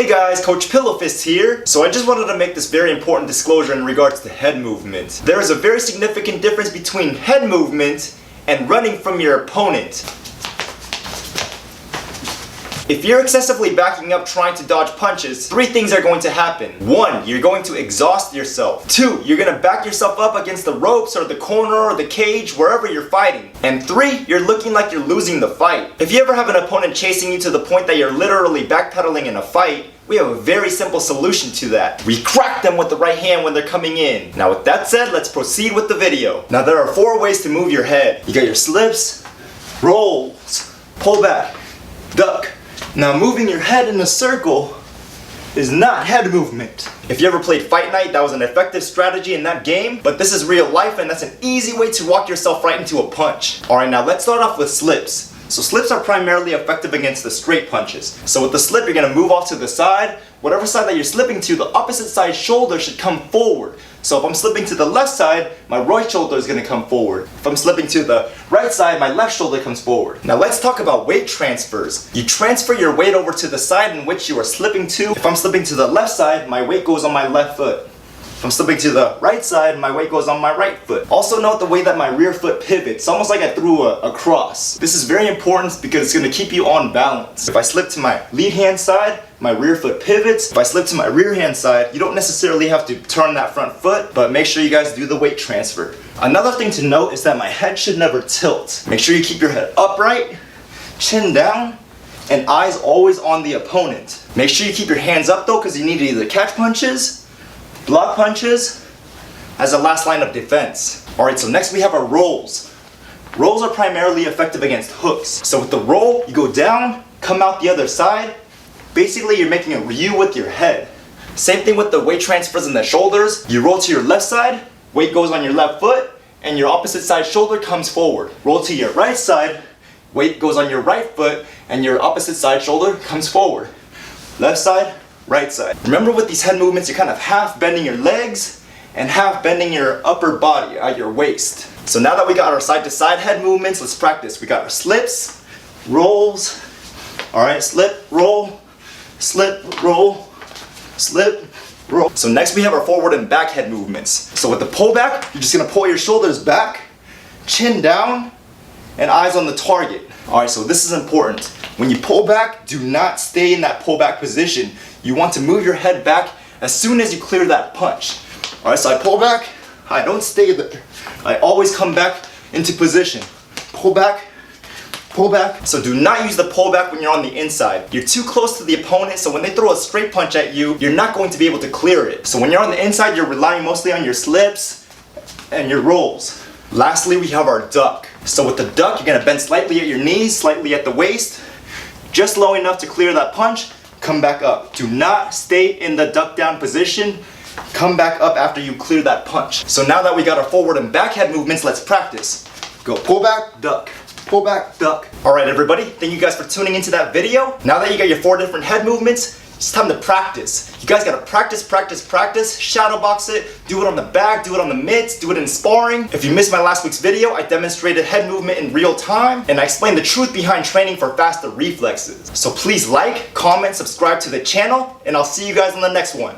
Hey guys, Coach Pillowfist here. So I just wanted to make this very important disclosure in regards to head movement. There is a very significant difference between head movement and running from your opponent. If you're excessively backing up trying to dodge punches, three things are going to happen. 1, you're going to exhaust yourself. 2, you're going to back yourself up against the ropes or the corner or the cage, wherever you're fighting. And 3, you're looking like you're losing the fight. If you ever have an opponent chasing you to the point that you're literally backpedaling in a fight, we have a very simple solution to that. We crack them with the right hand when they're coming in. Now with that said, let's proceed with the video. Now there are 4 ways to move your head. You got your slips, rolls, pull back, duck. Now moving your head in a circle is not head movement. If you ever played Fight Night, that was an effective strategy in that game, but this is real life and that's an easy way to walk yourself right into a punch. Alright, now let's start off with slips. So slips are primarily effective against the straight punches. So with the slip, you're gonna move off to the side. Whatever side that you're slipping to, the opposite side shoulder should come forward. So if I'm slipping to the left side, my right shoulder is gonna come forward. If I'm slipping to the right side, my left shoulder comes forward. Now let's talk about weight transfers. You transfer your weight over to the side in which you are slipping to. If I'm slipping to the left side, my weight goes on my left foot. If I'm slipping to the right side, my weight goes on my right foot. Also note the way that my rear foot pivots. It's almost like I threw a cross. This is very important because it's going to keep you on balance. If I slip to my lead hand side, my rear foot pivots. If I slip to my rear hand side, you don't necessarily have to turn that front foot, but make sure you guys do the weight transfer. Another thing to note is that my head should never tilt. Make sure you keep your head upright, chin down, and eyes always on the opponent. Make sure you keep your hands up though, because you need to either catch punches, block punches as a last line of defense. Alright, so next we have our rolls. Rolls are primarily effective against hooks. So with the roll, you go down, come out the other side. Basically, you're making a U with your head. Same thing with the weight transfers in the shoulders. You roll to your left side, weight goes on your left foot, and your opposite side shoulder comes forward. Roll to your right side, weight goes on your right foot, and your opposite side shoulder comes forward. Left side, right side. Remember with these head movements, you're kind of half bending your legs and half bending your upper body at your waist. So now that we got our side to side head movements, let's practice. We got our slips, rolls. Alright, slip, roll, slip, roll, slip, roll. So next we have our forward and back head movements. So with the pull back, you're just gonna pull your shoulders back, chin down, and eyes on the target. Alright, so this is important. When you pull back, do not stay in that pull back position. You want to move your head back as soon as you clear that punch. Alright, so I pull back, I don't stay there. I always come back into position. Pull back, pull back. So do not use the pull back when you're on the inside. You're too close to the opponent, so when they throw a straight punch at you, you're not going to be able to clear it. So when you're on the inside, you're relying mostly on your slips and your rolls. Lastly, we have our duck. So with the duck, you're gonna bend slightly at your knees, slightly at the waist, just low enough to clear that punch, come back up. Do not stay in the duck down position. Come back up after you clear that punch. So now that we got our forward and back head movements, let's practice. Go pull back, duck. Pull back, duck. Alright everybody, thank you guys for tuning into that video. Now that you got your 4 different head movements, it's time to practice. You guys gotta practice, practice, practice, shadow box it, do it on the back, do it on the mitts, do it in sparring. If you missed my last week's video, I demonstrated head movement in real time, and I explained the truth behind training for faster reflexes. So please like, comment, subscribe to the channel, and I'll see you guys in the next one.